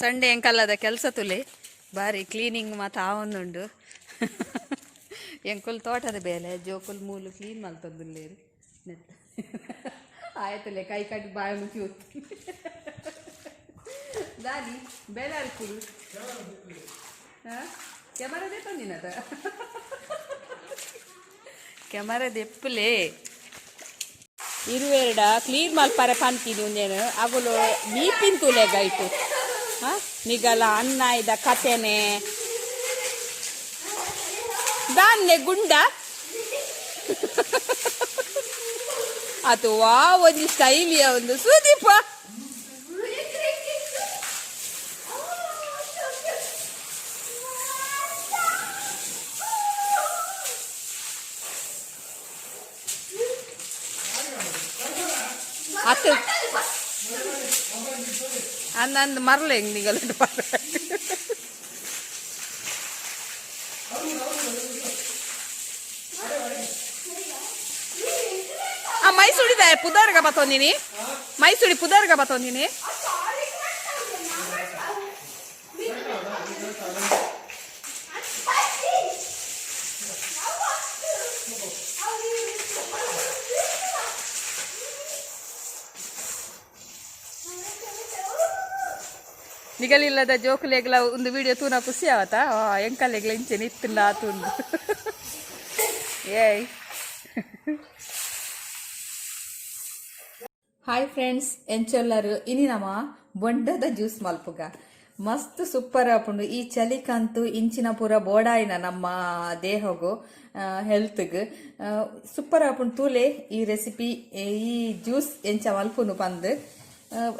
Sunday ಎಂಕಲ್ಲದ ಕೆಲಸ ತುಲೆ ಬಾರಿ cleaning ಮಾತ್ರ ಆವೊಂದುಂಡು ಎಂಕುಲ್ ತೋಟದ ಬೇಲೆ ಜೋಕುಲ್ ಮೂಲು ಕ್ಲೀನ್ ಮಲ್ತೊಂದುಲ್ಲೇರು ನೆತ್ತ ಆಯ್ತಲೆ ಕೈ ಕಟ್ಟಿ ಬಾಯಿ ಮುಚ್ಚಿ ಹೋಗ್ತಿ ದಾನಿ ಬೇಲೆ ಅಲ್ಕುಡು ಕ್ಯಾಮರಾ ದೆತ್ತೊಂದಿನದ ಕ್ಯಾಮರಾ ದೆಪ್ಪುಲೆ ಇರುವೆರಡ ಕ್ಲೀನ್ ಮಲ್ಪರೆ ಪಂತೀನಿ ಉಂದೇನು ಅಗುಲು ಮೀಪಿಂತುಲೆ ಗೈಟು ನಿಗಲ ಅನ್ನ ಇದ ಕತೆನೆ ದಾನ್ನೆ ಗುಂಡ ಅಥವಾ ಒಂದು ಸ್ಟೈಲಿಯ ಒಂದು ಸುದೀಪ ಅತ್ತು ಅಂದಂದು ಮರಳು ಹೆಂಗೆ ನಿಗಲಟ್ಟು ಮೈಸೂಡಿದ ಪುದರ್ಗ ಬತ್ತೊಂದಿನಿ ಮೈಸೂಡಿ ಪುದರ್ಗ ಬತ್ತೊಂದಿನಿ ನಿಗಲಿಲ್ಲದ ಜೋಕುಲೆಗ್ಲ ಒಂದು ವಿಡಿಯೋ ತೂನ ಖುಷಿ ಆವತ್ತ ಎಂಕಲ್ಲೆಗ್ಲ ಇಂಚೆ ನಿತ್ತಿಂದ ಆತುಂದು ಏಯ್ ಹಾಯ್ ಫ್ರೆಂಡ್ಸ್ ಎಂಚೆಲ್ಲರು ಇನಿ ನಮ್ಮ ಬೊಂಡದ ಜ್ಯೂಸ್ ಮಲ್ಪುಗ ಮಸ್ತ್ ಸೂಪರ್ ಆಪುಂಡು ಈ ಚಲಿಕಂತೂ ಇಂಚಿನ ಪೂರ ಬೋಡಾಯಿನ ನಮ್ಮ ದೇಹಗೂ ಹೆಲ್ತ್ಗೆ ಸೂಪರ್ ಆಪುಂಡು ತೂಲೆ ಈ ರೆಸಿಪಿ ಈ ಜ್ಯೂಸ್ ಎಂಚ ಮಲ್ಪುನು ಪಂದು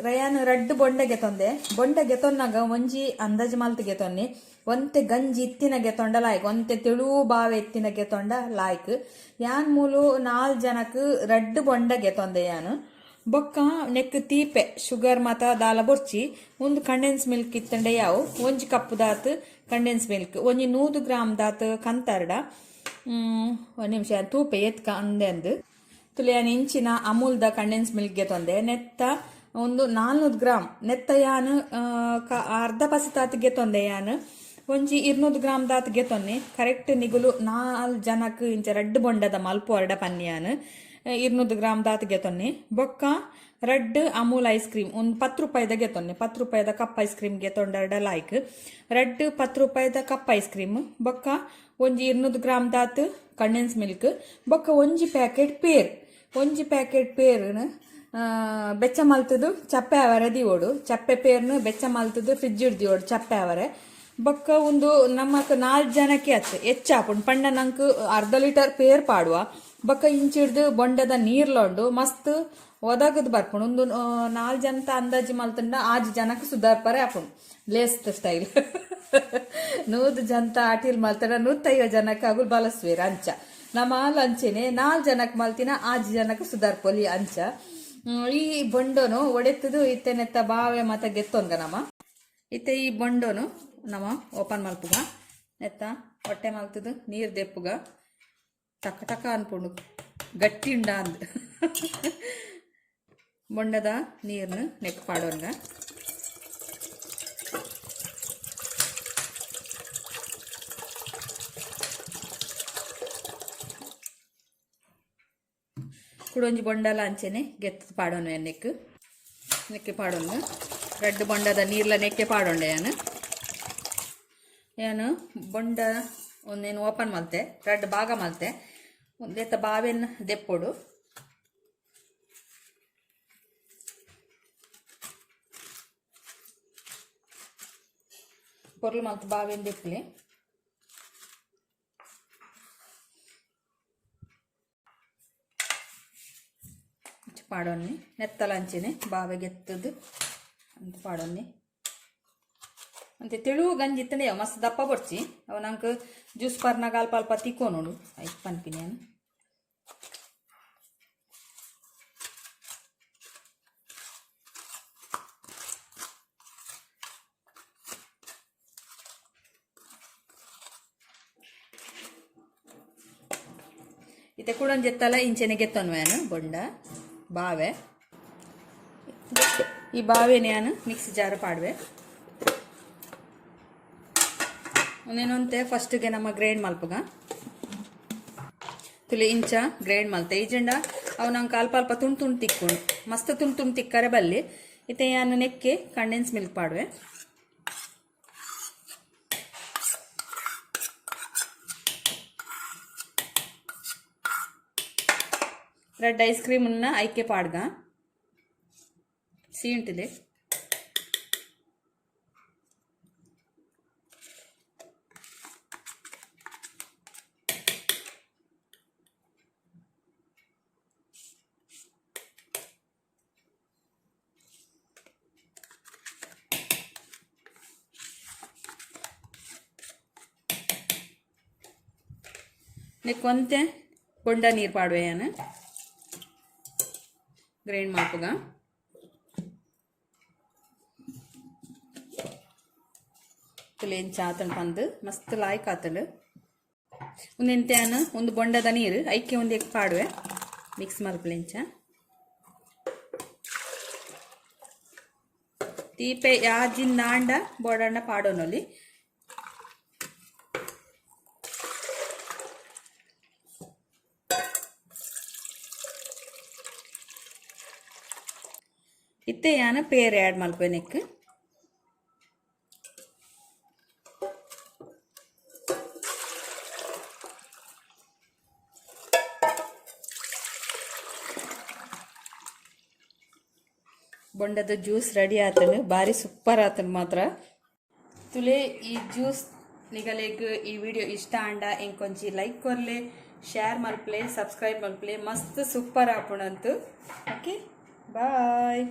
ರಯಾನು ರಡ್ಡು ಬೊಂಡಗೆ ತೊಂದೆ ಬೊಂಡಗೆ ತೊನ್ನಾಗ ಒಂಜಿ ಅಂದಾಜು ಮಲ್ತಿಗೆ ತೊನ್ನಿ ಒಂತೆ ಗಂಜಿ ಇತ್ತಿನಗೆ ತೊಂಡ ಲಾಯ್ಕ್ ಒಂತೆ ತೆಳು ಬಾವೆ ಎತ್ತಿನಗೆ ತೊಂಡ ಲಾಯ್ಕ್ ಯಾನ್ ಮೂಲು 4 ಜನಕ್ಕೆ ರಡ್ಡು ಬೊಂಡಗೆ ತೊಂದೆ ಯಾನು ಬೊಕ್ಕ ನೆಕ್ ತೀಪೆ ಶುಗರ್ ಮಾತ ದಾಲ ಬೊರ್ಚಿ ಒಂದು ಕಂಡೆನ್ಸ್ ಮಿಲ್ಕ್ ಇತ್ತಂಡೆ ಯಾವು ಒಂಜಿ ಕಪ್ ದಾತ್ ಕಂಡೆನ್ಸ್ ಮಿಲ್ಕ್ ಒಂಜಿ 100 ಗ್ರಾಮ್ ದಾತ್ ಕಂತರ್ಡ ಒಂದು ನಿಮಿಷ ತೂಪೆ ಎತ್ಕ ಅಂದೆ ಅಂದು ತುಲಿಯಾನ ಇಂಚಿನ ಅಮೂಲ್ದ ಕಂಡೆನ್ಸ್ ಮಿಲ್ಕ್ಗೆ ತೊಂದೆ ನೆತ್ತ ಒಂದು 400 ಗ್ರಾಮ್ ನೆತ್ತ ಯಾನು ಅರ್ಧ ಪಸಿತಾತ್ಗೆ ತೊಂದೆ ಯಾನು ಒಂಜಿ 200 ಗ್ರಾಮ್ ದಾತ್ಗೆ ತೊನ್ನೆ ಕರೆಕ್ಟ್ ನಿಗುಲು 4 ಜನಕ್ಕೆ ಇಂಚ ರಡ್ಡು ಬೊಂಡದ ಮಲ್ಪು ಅರ್ಡ ಪನ್ಯಾನು 200 ಗ್ರಾಮ್ ದಾತ್ಗೆ ತೊನ್ನೆ ಬೊಕ್ಕ ರಡ್ಡ್ ಅಮೂಲ್ ಐಸ್ ಕ್ರೀಮ್ ಒಂದು 10 ರೂಪಾಯಿದಾಗೆ ತೊನ್ನೆ 10 ರೂಪಾಯಿದ ಕಪ್ ಐಸ್ ಕ್ರೀಮ್ಗೆ ತೊಂಡರ್ಡ ಲಾಯ್ಕ್ ರಡ್ಡ್ 10 ರೂಪಾಯಿದ ಕಪ್ ಐಸ್ ಕ್ರೀಮ್ ಬೊಕ್ಕ ಒಂಜಿ 200 ಗ್ರಾಮ್ ದಾತ್ ಕಂಡೆನ್ಸ್ ಮಿಲ್ಕ್ ಬೊಕ್ಕ ಒಂಜಿ ಪ್ಯಾಕೆಟ್ ಪೇರ್ನು ಬೆಚ್ಚ ಮಲ್ತದು ಚಪ್ಪೆ ಅವರೆ ದಿವೋಡು ಚಪ್ಪೆ ಪೇರ್ನು ಬೆಚ್ಚ ಮಲ್ತದು ಫ್ರಿಜ್ ಹಿಡ್ದಿವೋಡು ಚಪ್ಪೆ ಅವರೆ ಬೊಕ್ಕ ಒಂದು ನಮ್ಮಕ್ 4 ಜನಕ್ಕೆ ಅತ್ತು ಹೆಚ್ಚಾಪುಂಡು ಪಂಡ ನಂಗೆ ಅರ್ಧ ಲೀಟರ್ ಪೇರ್ ಪಾಡುವ ಬೊಕ್ಕ ಇಂಚಿಡ್ದು ಬೊಂಡದ ನೀರ್ಲೊಂಡು ಮಸ್ತ್ ಒದಗದ್ ಬರ್ಪುಂಡು ಒಂದು 4 ಜನತ ಅಂದಾಜು ಮಲ್ತಂಡ 8 ಜನಕ್ಕೆ ಸುಧಾರ್ಪರೆ ಆಪುಂಡು ಲೇಸ್ಟ್ ಸ್ಟೈಲ್ 100 ಜನತ ಆಟಿಲ್ ಮಲ್ತಂಡ 150 ಜನಕ್ಕೆ ಅಗುಲ್ ಬಲಸ್ವೇರ ಅಂಚ ನಮ್ಮ ಅಂಚೆನೆ 4 ಜನಕ್ಕೆ ಮಲ್ತಿನ 8 ಜನಕ್ಕೆ ಸುಧಾರ್ಪೊಲಿ ಅಂಚ ಈ ಬೊಂಡೋನು ಒಡೆತದು ಇತ್ತೆನೆತ್ತ ಬಾವೆ ಮತ ಗೆತ್ತೊಂಗ ನಮ್ಮ ಇತ್ತೆ ಈ ಬೊಂಡೋನು ನಮ್ಮ ಓಪನ್ ಮಲ್ಪುಗ ನೆತ್ತ ಹೊಟ್ಟೆ ಮಲ್ತದು ನೀರು ದೆಪ್ಪುಗ ಟಕ ಟಕ ಅನ್ಪುಂಡು ಗಟ್ಟಿ ಉಂಡ ಅಂದ್ ಬೊಂಡದ ನೀರ್ನು ನೆಕ್ ಪಾಡೋನ್ಗ ಕುಡೊಂಜಿ ಬೊಂಡಲ ಅಂಚೆನೆ ಗೆತ್ತ ಪಾಡೋನು ನೆಕ್ಕೆ ಪಾಡೋನು ರಡ್ಡು ಬೊಂಡದ ನೀರ್ಲ ನೆಕ್ಕೆ ಪಾಡೋಂಡೆ ಏನು ಬೊಂಡ ಒಂದೇನು ಓಪನ್ ಮಲ್ತೆ ರಡ್ಡು ಭಾಗ ಮಲ್ತೆ ಒಂದೇತ ಬಾವೆನ್ ದೆಪ್ಪೊಡು ಪೊರ್ಲು ಮಲ್ತು ಬಾವೆನ್ ದೆಪ್ಪಲಿ ಪಾಡೋನ್ನಿ ನೆತ್ತಲಂಚಿನೆ ಬಾವೆ ಗೆತ್ತದು ಅಂತ ಪಾಡೋನ್ನಿ ಅಂತೆ ತೆಳು ಗಂಜಿ ಇತ್ತಂಡೆ ಮಸ್ತ್ ದಪ್ಪ ಬೊಡ್ಚಿ ಅವ ನಂಗೆ ಜ್ಯೂಸ್ ಪರ್ನಾಗ ಅಲ್ಪ ಅಲ್ಪ ತಿಕ್ಕೋನೋಡು ಆಯ್ತು ಪನ್ಪಿನಿ ನಾನು ಇತ್ತೆ ಕುಡೊಂದು ಎತ್ತಲ್ಲ ಇಂಚೆನೆ ಗೆತ್ತೊನ್ವೇನು ಬೊಂಡ ಬಾವೆ ಈ ಬಾವೆನೆ ನಾನು ಮಿಕ್ಸಿ ಜಾರ್ ಪಾಡುವೆ ಒಂದೇನಂತೆ ಫಸ್ಟ್ಗೆ ನಮ್ಮ ಗ್ರೈಂಡ್ ಮಲ್ಪಗ ತುಲಿ ಇಂಚ ಗ್ರೈಂಡ್ ಮಲ್ತೆ ಈಜೆಂಡ ಅವು ನಂಗೆ ಅಲ್ಪ ತುಂಡು ತಿಕ್ಕೊಂಡು ಮಸ್ತ್ ತುಂಡು ತಿಕ್ಕರೆ ಬಲ್ಲಿ ಇತ್ತೆ ನಾನು ನೆಕ್ಕೆ ಕಂಡೆನ್ಸ್ ಮಿಲ್ಕ್ ಪಾಡುವೆ రెడ్ ఐస్ క్రీమ్ ఉన్న ఐకే పాడుగా సీంటిది నీకు కొంతే బొంಡ ನೀರು ಪಾಡುವೆಯಾನ ಗ್ರೈಂಡ್ ಮಾಡ್ಪುಗ ತುಲೇನ್ ಚಾತನ್ ಪಂದು ಮಸ್ತ್ ಲಾಯ್ಕ್ ಆತಂಡು ಒಂದೆಂತೆಯಾನ ಒಂದು ಬೊಂಡದ ನೀರು ಐಕೆ ಒಂದು ಎಗ್ ಪಾಡುವೆ ಮಿಕ್ಸ್ ಮಲ್ಪಲೆಂಚ ತೀಪೆ ಯಾಜಿನ್ ನಾಂಡ ಬೋಡಣ್ಣ ಪಾಡೋನಲ್ಲಿ ಇತ್ತೆ ಯಾನ ಪೇರ್ ಆ್ಯಡ್ ಮಲ್ಪೆ ನೆಕ್ ಬೊಂಡದ ಜ್ಯೂಸ್ ರೆಡಿ ಆತನು ಬಾರಿ ಸೂಪರ್ ಆತನು ಮಾತ್ರ ತುಲೆ ಈ ಜ್ಯೂಸ್ ನಿಗಲೆಗ್ ಈ ವಿಡಿಯೋ ಇಷ್ಟ ಆಂಡ ಎಂಕೊಂಚಿ ಲೈಕ್ ಕೊರ್ಲೆ ಶೇರ್ ಮಲ್ಪಲೆ ಸಬ್ಸ್ಕ್ರೈಬ್ ಮಲ್ಪಲೆ ಮಸ್ತ್ ಸೂಪರ್ ಆಪುಣಂತು ಓಕೆ ಬಾಯ್